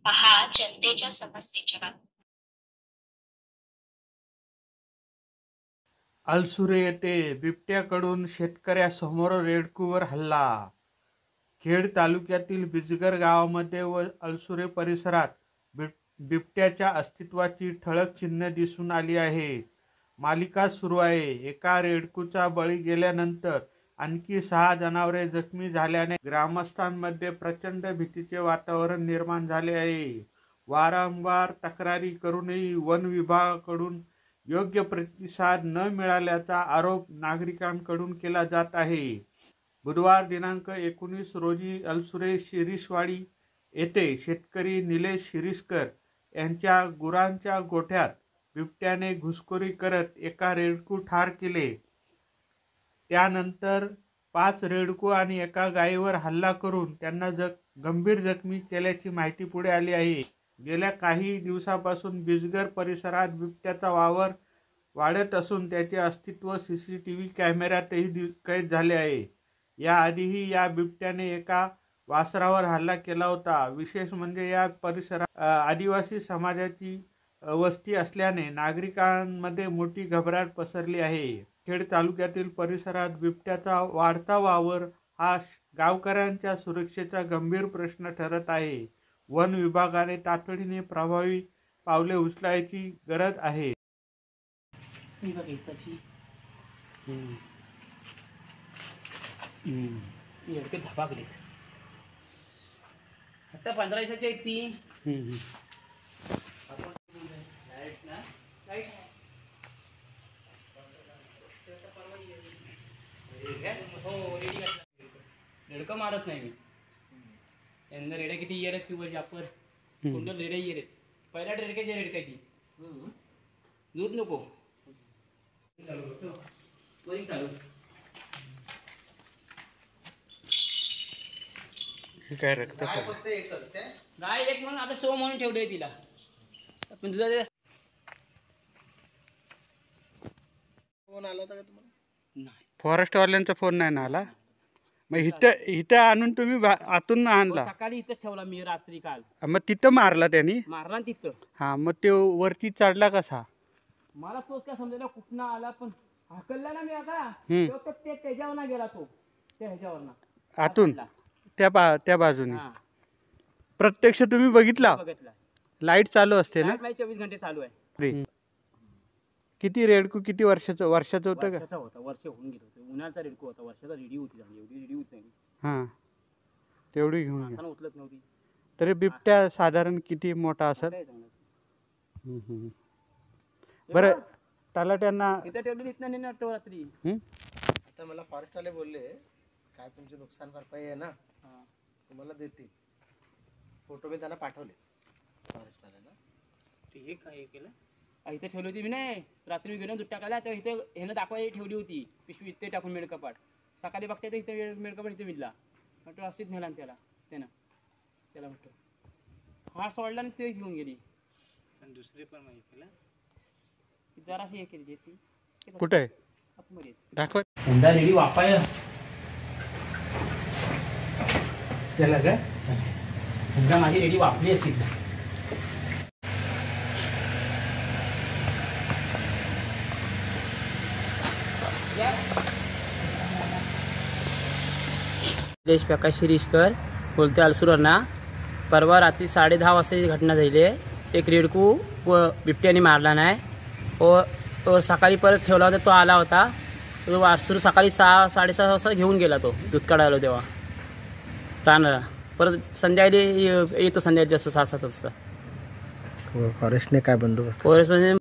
पहा जनतेच्या समस्येच्या बातम्या. अलसुरे येथे बिबट्याकडून शेतकऱ्यासमोर रेडकूवर हल्ला. खेड तालुक्यातील बिजगर गावामध्ये व अलसुरे परिसरात बिबट्याच्या अस्तित्वाची ठळक चिन्हे दिसून आली आहे. मालिका सुरू आहे. एका रेडकूचा बळी गेल्यानंतर आणखी 6 जनावरे जखमी झाल्याने ग्रामस्थांमध्ये प्रचंड भीतीचे वातावरण निर्माण झाले आहे. वारंवार तक्रारी करूनही वन विभागाकडून योग्य प्रतिसाद न मिळाल्याचा आरोप नागरिकांकडून केला जात आहे. बुधवार दिनांक 19 रोजी अलसुरे शिरीषवाडी येथे शेतकरी निलेश शिरीषकर यांच्या गुरांच्या गोठ्यात बिबट्याने घुसखोरी करत एका रेडकू ठार केले. त्यानंतर 5 रेडकू आणि एका गायीवर हल्ला करून त्यांना गंभीर जखमी केल्याची माहिती पुढे आली आहे. गेल्या काही दिवसापासून बिजगर परिसरात बिबट्याचा वावर वाढत असून त्याचे अस्तित्व CCTV कॅमेऱ्यातही कैद झाले आहे. याआधीही या बिबट्याने एका वासरावर हल्ला केला होता. विशेष म्हणजे या परिसरात आदिवासी समाजाची वस्ती असल्याने नागरिकांमध्ये मोठी घबराट पसरली आहे. खेड तालुक्यातील परिसरात बिबट्याचा वाढता वावर हा गावकऱ्यांच्या सुरक्षेचा गंभीर प्रश्न ठरत आहे. वन विभागाने तातडीने प्रभावी पावले उचलायची गरज आहे. धपाकलीत आता 1500ची आहेत ती. रेडकं मारत नाही मी. यंदा रेड्या किती येर आहेत किंवा जापर कुंडल रेड्या येर आहेत. पहिल्या रेडक्याच्या रेडकायची दूध नको चालू काय रक्त गाय एक म्हणून आपलं सो म्हणून ठेवले तिला. पण दुधाचा फोन आला होता का तुम्हाला? नाही, फॉरेस्टवाल्यांचा फोन नाही ना आला. मग इथं आणून तुम्ही आतून आणला? सकाळी इथं ठेवला मी रात्री काल. मग तिथं मारला त्यांनी? मारला तिथं. हा, मग ते वरती चढला कसा? मला तोच काय समजायला कुठनं आला, पण हाकलला ना मी आता ते त्याच्यावर गेला तो त्या ह्याच्यावर आतून त्या बाजूने. प्रत्यक्ष तुम्ही बघितला? लाईट चालू असते ना? 24 घंटे चालू आहे. किती रेडकू किती वर्षाचं होतं का? वर्ष होऊन गेलं होतं. उन्हाचा रेडकू होता. वर्षाचा रेडी होती. एवढी रेडी होती. हां, तेवढी घेऊन गेला. उचलत नव्हती. तरी बिबट्या साधारण किती मोठा असेल? बरं, तलाट्यांना इथं ठेवली इथं नाही रात्री. आता मला फॉरेस्टवाले बोलले काय तुमची नुकसान भरपाई आहे ना, तुम्हाला देतील. फोटो मी त्यांना पाठवले फॉरेस्टवाल्यांना. हे काय केलं? इथे ठेवली होती मी. नाही, रात्री घेऊन दूध टाकायला तर इथे ह्यानं दाखवायला ठेवली होती पिशवी. इथे टाकून मेडकपाट. सकाळी बघता तर इथे मेडकपाट इथे मिळला. म्हटलं अशीच नेला त्याला म्हटलं हा सोडला आणि ते घेऊन गेली. आणि दुसरी पण माहिती केलं जराशी हे केली ती. कुठे आहे? आतमध्ये दाखव. यंदा रेडी वापायला त्याला काय यंदा माझी रेडी वापली असती. निलेश प्रकाश शिरीषकर बोलते अलसुरना. परवा रात्री 10:30 वाजताची घटना झाली आहे. एक रेडकू व बिबट्याने मारला नाही. तो सकाळी परत ठेवला होता. तो आला होता. तो वासरू सकाळी 6-6:30 वाजता घेऊन गेला. तो दूध काढायला तेव्हा रानाला. परत संध्याकाळी येतो. संध्याकाळी जास्त 6-7 वाजता. फॉरेस्टने काय बंदोबस्त? फॉरेस्ट म्हणजे